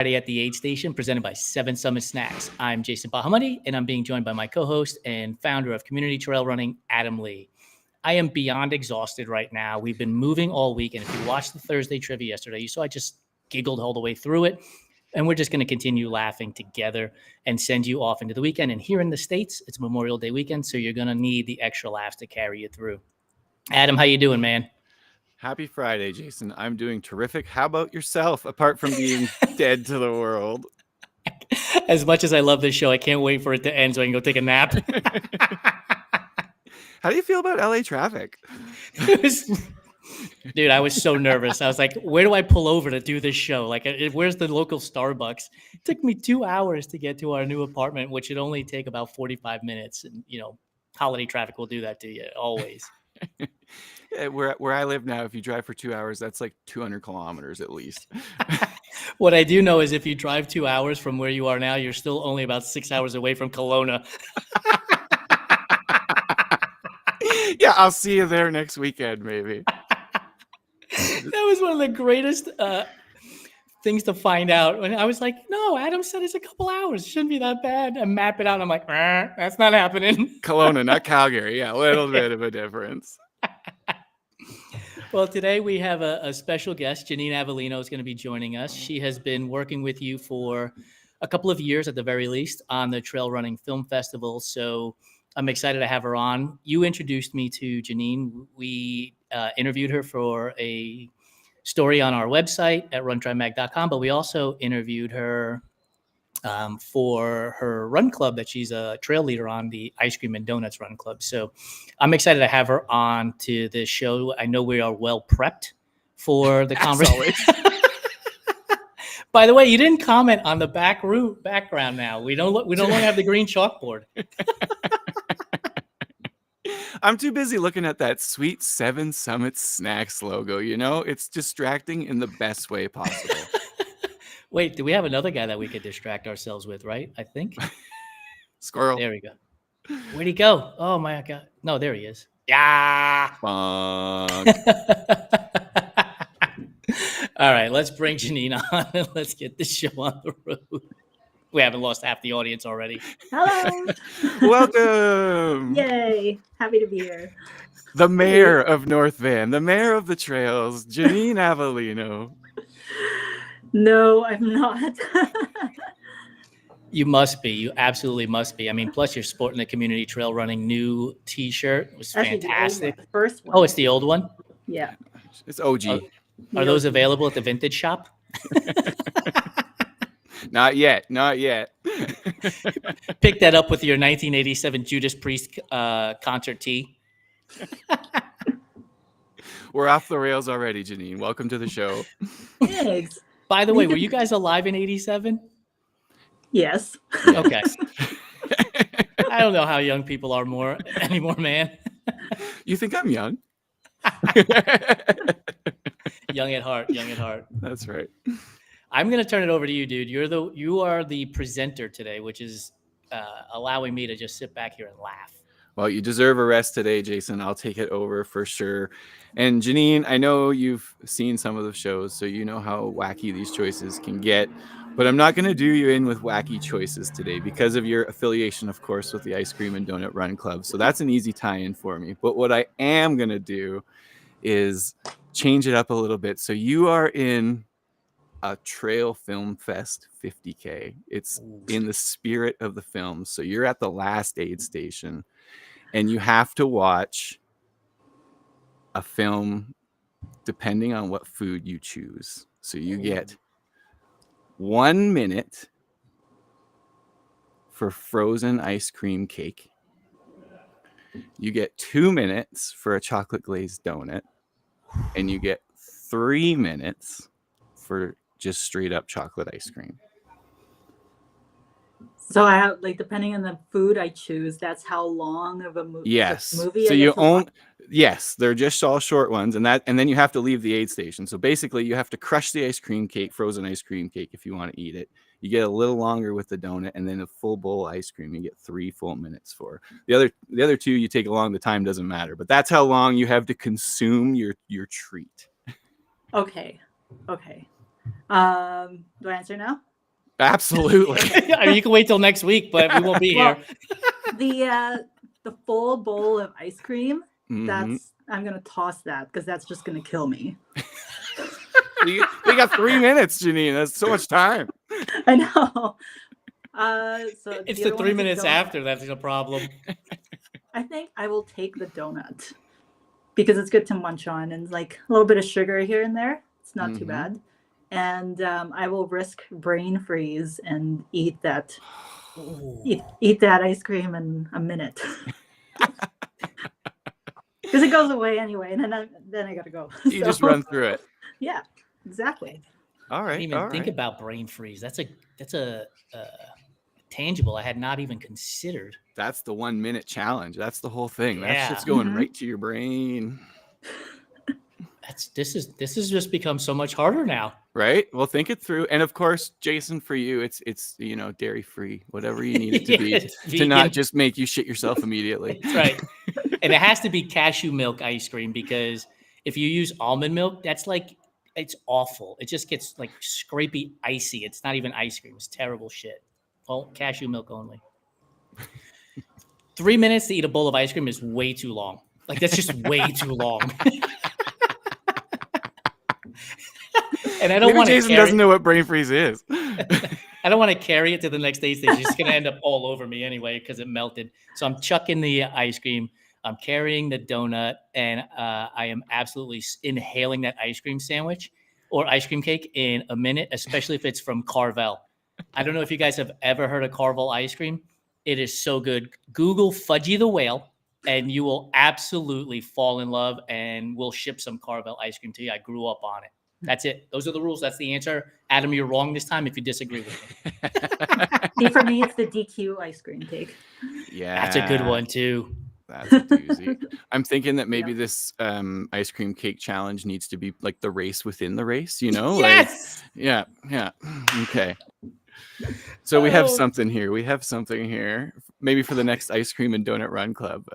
Friday at the Aid Station, presented by Seven Summit Snacks. I'm Jason Bahamudi, and I'm being joined by my co-host and founder of Community Trail Running, Adam Lee. I am beyond exhausted right now. We've been moving all week, and if you watched the Thursday trivia yesterday, you saw I just giggled all the way through it. And we're just going to continue laughing together and send you off into the weekend. And here in the States, it's Memorial Day weekend, so you're going to need the extra laughs to carry you through. Adam, how you doing, man? Happy Friday, Jason. I'm doing terrific. How about yourself, apart from being dead to the world? As much as I love this show, I can't wait for it to end so I can go take a nap. How do you feel about LA traffic? Dude, I was so nervous. I was like, where do I pull over to do this show? Like, where's the local Starbucks? It took me 2 hours to get to our new apartment, which should only take about 45 minutes. And, holiday traffic will do that to you always. Where I live now, if you drive for 2 hours, that's like 200 kilometers at least. What I do know is if you drive 2 hours from where you are now, you're still only about 6 hours away from Kelowna. Yeah, I'll see you there next weekend, maybe. That was one of the greatest things to find out. And I was like, no, Adam said it's a couple hours. It shouldn't be that bad. I map it out. And I'm like, that's not happening. Kelowna, not Calgary. Yeah, a little bit of a difference. Well, today we have a special guest. Jeannin Avelino is going to be joining us. She has been working with you for a couple of years at the very least on the Trail Running Film Festival. So I'm excited to have her on. You introduced me to Jeannin. We interviewed her for a story on our website at runtrimag.com, but we also interviewed her for her run club that she's a trail leader on, the Ice Cream and Donuts Run Club. So I'm excited to have her on to this show. I know we are well prepped for the conversation. By the way, you didn't comment on the background now. We don't longer have the green chalkboard. I'm too busy looking at that sweet Seven Summit Snacks logo. It's distracting in the best way possible. Wait, do we have another guy that we could distract ourselves with, right? I think. Squirrel. There we go. Where'd he go? Oh, my God. No, there he is. Yeah. Bonk. All right, let's bring Jeannin on and let's get this show on the road. We haven't lost half the audience already. Hello. Welcome. Yay. Happy to be here. The mayor of North Van, the mayor of the trails, Jeannin Avelino. No, I'm not. You must be. You absolutely must be. I mean, plus you're sporting the Community Trail Running new T-shirt. It was fantastic. The first one. Oh, it's the old one? Yeah. It's OG. Are those available at the vintage shop? Not yet. Pick that up with your 1987 Judas Priest concert tee. We're off the rails already, Jeannin. Welcome to the show. Thanks. By the way, were you guys alive in 87? Yes. Okay. I don't know how young people are anymore, man. You think I'm young? Young at heart. That's right. I'm going to turn it over to you, dude. You are the presenter today, which is allowing me to just sit back here and laugh. Well, you deserve a rest today, Jason. I'll take it over for sure. And Jeannin, I know you've seen some of the shows, so you know how wacky these choices can get. But I'm not going to do you in with wacky choices today because of your affiliation, of course, with the Ice Cream and Donut Run Club. So that's an easy tie-in for me. But what I am going to do is change it up a little bit. So you are in a Trail Film Fest 50K. It's in the spirit of the film. So you're at the last aid station and you have to watch a film depending on what food you choose. So you get 1 minute for frozen ice cream cake. You get 2 minutes for a chocolate glazed donut. And you get 3 minutes for just straight up chocolate ice cream. So I have, depending on the food I choose, that's how long of a movie. Yes. Movie So you own. Yes, they're just all short ones, and then you have to leave the aid station. So basically, you have to crush the ice cream cake, frozen ice cream cake, if you want to eat it. You get a little longer with the donut, and then a full bowl of ice cream. You get 3 full minutes for. The other two you take along. The time doesn't matter, but that's how long you have to consume your treat. Okay. Do I answer now? Absolutely. I mean, you can wait till next week, but we won't be Well, here. the full bowl of ice cream, Mhm. I'm gonna toss that because that's just gonna kill me. We got 3 minutes, Jeanine. That's so much time. I know. So It's the the other 3 one's a minutes donut. after that's the problem. I think I will take the donut because it's good to munch on and like a little bit of sugar here and there. It's not too Mhm. bad. And I will risk brain freeze and eat that Ooh. eat that ice cream in a minute because it goes away anyway, and then I gotta go. You just run through it. Yeah, exactly. All I right. didn't even All think right. about brain freeze. That's a tangible I had not even considered. That's the 1 minute challenge. That's the whole thing. That shit's Yeah. going Mhm. right to your brain. This has just become so much harder now. Right? Well, think it through. And of course, Jason, for you, it's dairy free, whatever you need it to Yeah, be it's to not vegan. just make you shit yourself immediately. That's right. And it has to be cashew milk ice cream because if you use almond milk, that's like it's awful. It just gets like scrapey icy. It's not even ice cream. It's terrible shit. Well, cashew milk only. 3 minutes to eat a bowl of ice cream is way too long. Like that's just way too long. And I don't Maybe want to Jason carry. doesn't know what brain freeze is. I don't want to carry it to the next day station. It's going to end up all over me anyway because it melted. So I'm chucking the ice cream. I'm carrying the donut, and I am absolutely inhaling that ice cream sandwich or ice cream cake in a minute, especially if it's from Carvel. I don't know if you guys have ever heard of Carvel ice cream. It is so good. Google Fudgy the Whale, and you will absolutely fall in love, and we'll ship some Carvel ice cream to you. I grew up on it. That's it. Those are the rules. That's the answer. Adam, you're wrong this time if you disagree with me. See, for me, it's the DQ ice cream cake. Yeah. That's a good one, too. That's a doozy. I'm thinking that maybe this ice cream cake challenge needs to be like the race within the race, you know? Yes! Like, yeah. Okay. So we have Oh. something here. Maybe for the next ice cream and donut run club.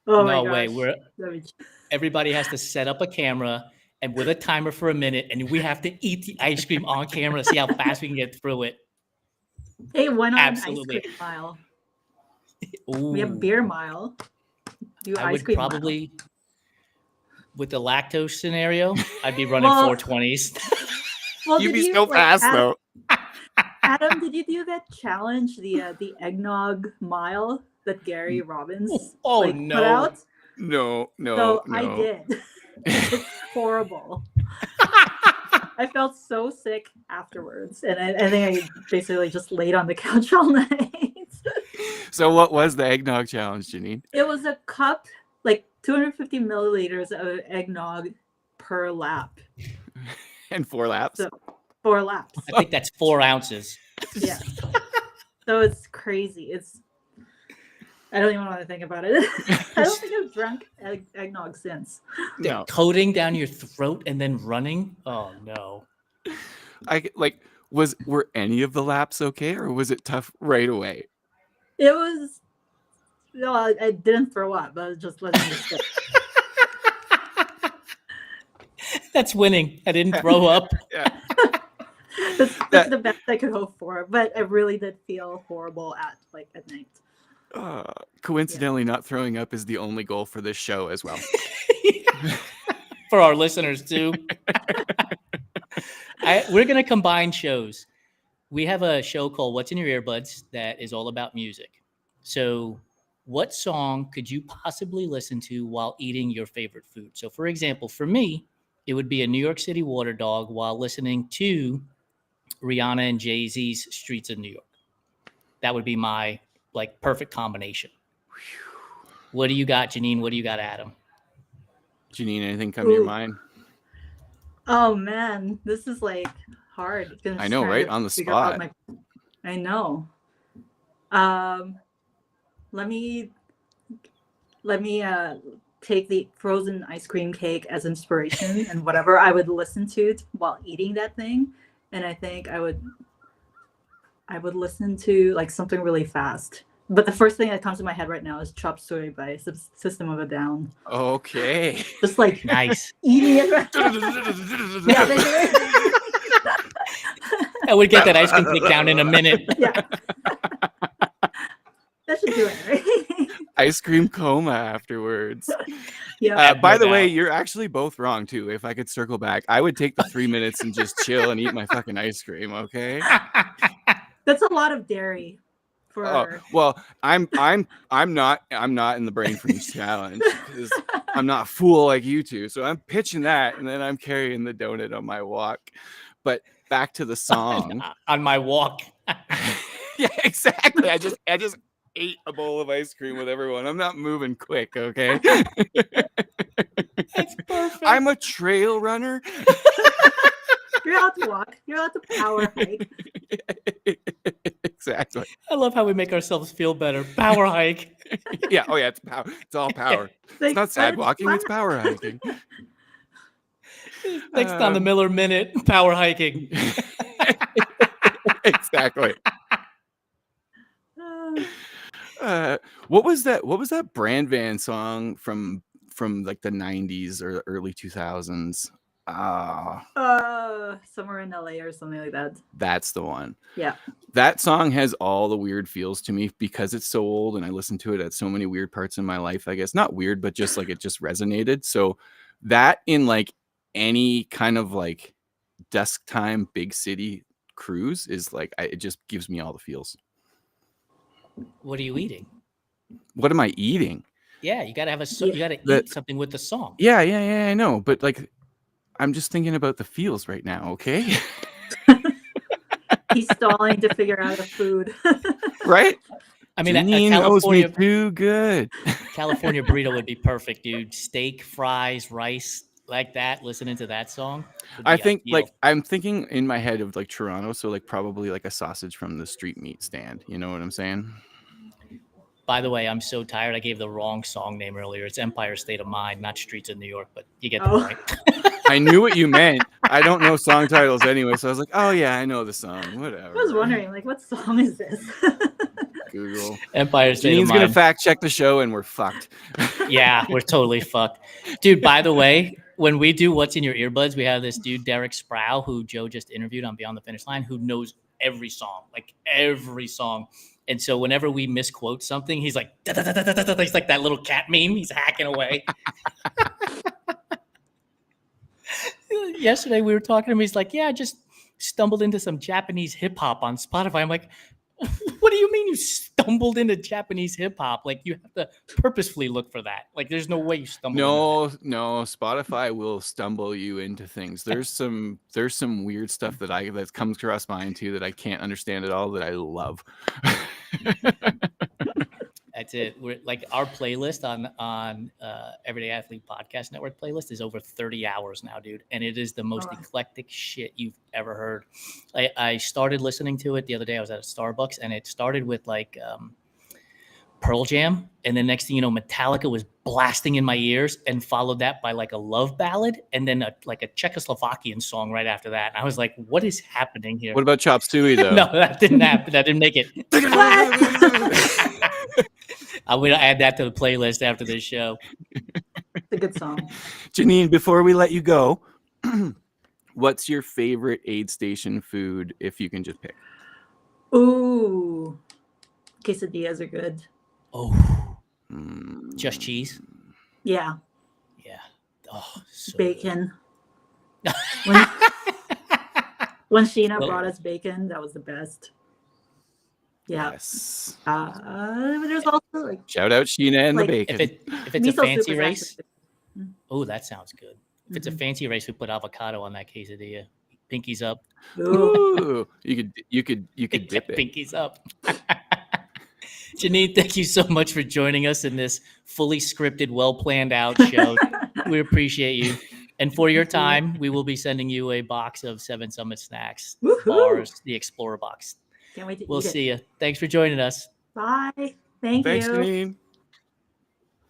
Oh my No gosh. way. Everybody has to set up a camera and with a timer for a minute, and we have to eat the ice cream on camera to see how fast we can get through it. Hey, why not Absolutely. an ice cream mile? Ooh. We have beer mile. Do I ice would cream probably, with the lactose scenario, I'd be running Well- 420s. mile. Well, You'd did be you, so like, fast though. Adam, did you do that challenge, the eggnog mile that Gary Robbins Oh, put no. out? No. So I did. It's horrible. I felt so sick afterwards, and I think I basically just laid on the couch all night. So what was the eggnog challenge, Jeanine? It was a cup, like 250 milliliters of eggnog per lap. And 4 laps. So 4 laps. I think that's 4 ounces. Yeah. So it's crazy. I don't even want to think about it. I don't think I've drunk eggnog since. No. Coating down your throat and then running. Oh, no. Were any of the laps okay, or was it tough right away? It was, no, I didn't throw up. I was just letting it sit. That's winning. I didn't throw up. Yeah. That's the best I could hope for. But I really did feel horrible at night. Coincidentally, not throwing up is the only goal for this show as well. For our listeners too. We're going to combine shows. We have a show called What's in Your Earbuds that is all about music. So what song could you possibly listen to while eating your favorite food? So for example, for me, it would be a New York City Water Dog while listening to Rihanna and Jay-Z's Streets of New York. That would be my perfect combination. What do you got, Jeanine? What do you got, Adam? Jeanine, anything come to your mind? Oh man, this is hard. I know, right? On the spot. I know. Let me take the frozen ice cream cake as inspiration and whatever I would listen to while eating that thing. And I think I would listen to something really fast. But the first thing that comes to my head right now is Chop Suey by System of a Down. Okay. Just Nice. eating it. Yeah, I would get that ice cream takedown in a minute. Yeah. That should do it, right? Ice cream coma afterwards. Yeah. By no the way, doubt. you're actually both wrong too. If I could circle back, I would take the 3 minutes and just chill and eat my fucking ice cream. Okay. That's a lot of dairy for. Oh well, I'm not in the brain freeze challenge because I'm not a fool like you two. So I'm pitching that, and then I'm carrying the donut on my walk. But back to the song. On my walk. Yeah, exactly. I just ate a bowl of ice cream with everyone. I'm not moving quick, okay? That's perfect. I'm a trail runner. You're allowed to walk. You're allowed to power hike. Exactly. I love how we make ourselves feel better. Power hike. Yeah. Oh yeah. It's power. It's all power. It's not sad walking. It's power hiking. Next on the Miller Minute, power hiking. Exactly. What was that Brand Van song from like the 90s or early 2000s? Somewhere in LA or something like that. That's the one. Yeah. That song has all the weird feels to me because it's so old and I listened to it at so many weird parts in my life. I guess not weird, but just like it just resonated. So that in like any kind of like desk time big city cruise is like it just gives me all the feels. What are you eating? What am I eating? Yeah, you gotta have you gotta eat something with the song. Yeah, I know, but like I'm just thinking about the feels right now. Okay. He's stalling to figure out a food. Right. I mean, Jeannin knows me too good. California burrito would be perfect, dude. Steak, fries, rice, like that. Listening to that song. I think ideal. Like I'm thinking in my head of like Toronto, so like probably like a sausage from the street meat stand. You know what I'm saying? By the way, I'm so tired. I gave the wrong song name earlier. It's Empire State of Mind, not Streets of New York, but you get the point. I knew what you meant. I don't know song titles anyway, so I was like, oh yeah, I know the song. Whatever. I was wondering, like, what song is this? Google. Empire State of Mind. Gonna fact check the show and we're fucked. Yeah, we're totally fucked. Dude, by the way, when we do What's in Your Earbuds, we have this dude, Derek Sproul, who Joe just interviewed on Beyond the Finish Line, who knows every song, like every song. And so whenever we misquote something, he's like, da, da, da, da, da, da. He's like that little cat meme. He's hacking away. Yesterday we were talking to him. He's like, yeah, I just stumbled into some Japanese hip hop on Spotify. I'm like, what do you mean you stumbled into Japanese hip hop? Like you have to purposefully look for that. Like there's no way you stumbled. No, Spotify will stumble you into things. There's some weird stuff that comes across mine too that I can't understand at all that I love. That's it. We're like our playlist on Everyday Athlete Podcast Network playlist is over 30 hours now, dude. And it is the most eclectic shit you've ever heard. I started listening to it the other day. I was at a Starbucks and it started with like Pearl Jam. And then next thing you know, Metallica was blasting in my ears and followed that by like a love ballad and then a Czechoslovakian song right after that. And I was like, what is happening here? What about Chop Suey though? No, that didn't happen. That didn't make it. I'm going to add that to the playlist after this show. It's a good song. Jeannin, before we let you go, what's your favorite aid station food if you can just pick? Ooh, quesadillas are good. Oh, just cheese? Yeah. Yeah. Oh, so bacon. When Sheena brought us bacon, that was the best. Yeah. Yes. There's also like shout out Sheena and like, the bacon. If it's a fancy race, oh, that sounds good. If it's a fancy race, we put avocado on that quesadilla. Pinkies up. Ooh, you could dip it. Pinkies up. Jeannin, thank you so much for joining us in this fully scripted, well planned out show. We appreciate you. And for your time, we will be sending you a box of 7 Summit snacks, bars, the Explorer box. Can't wait to we'll see you. Thanks for joining us. Bye. Thanks you. Jeannin.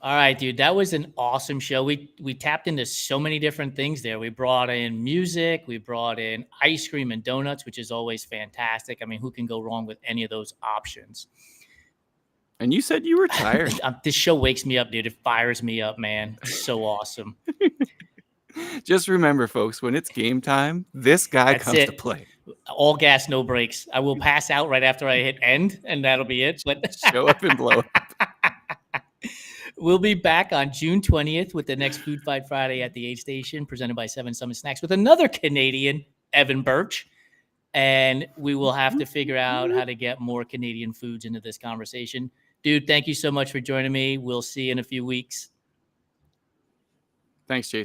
All right, dude. That was an awesome show. We tapped into so many different things there. We brought in music. We brought in ice cream and donuts, which is always fantastic. I mean, who can go wrong with any of those options? And you said you were tired. This show wakes me up, dude. It fires me up, man. It's so awesome. Just remember, folks, when it's game time, this guy comes to play. All gas, no brakes. I will pass out right after I hit end, and that'll be it. But Show up and blow up. we'll be back on June 20th with the next Food Fight Friday at the Aid Station, presented by Seven Summit Snacks, with another Canadian, Evan Birch. And we will have to figure out how to get more Canadian foods into this conversation. Dude, thank you so much for joining me. We'll see you in a few weeks. Thanks, Jason.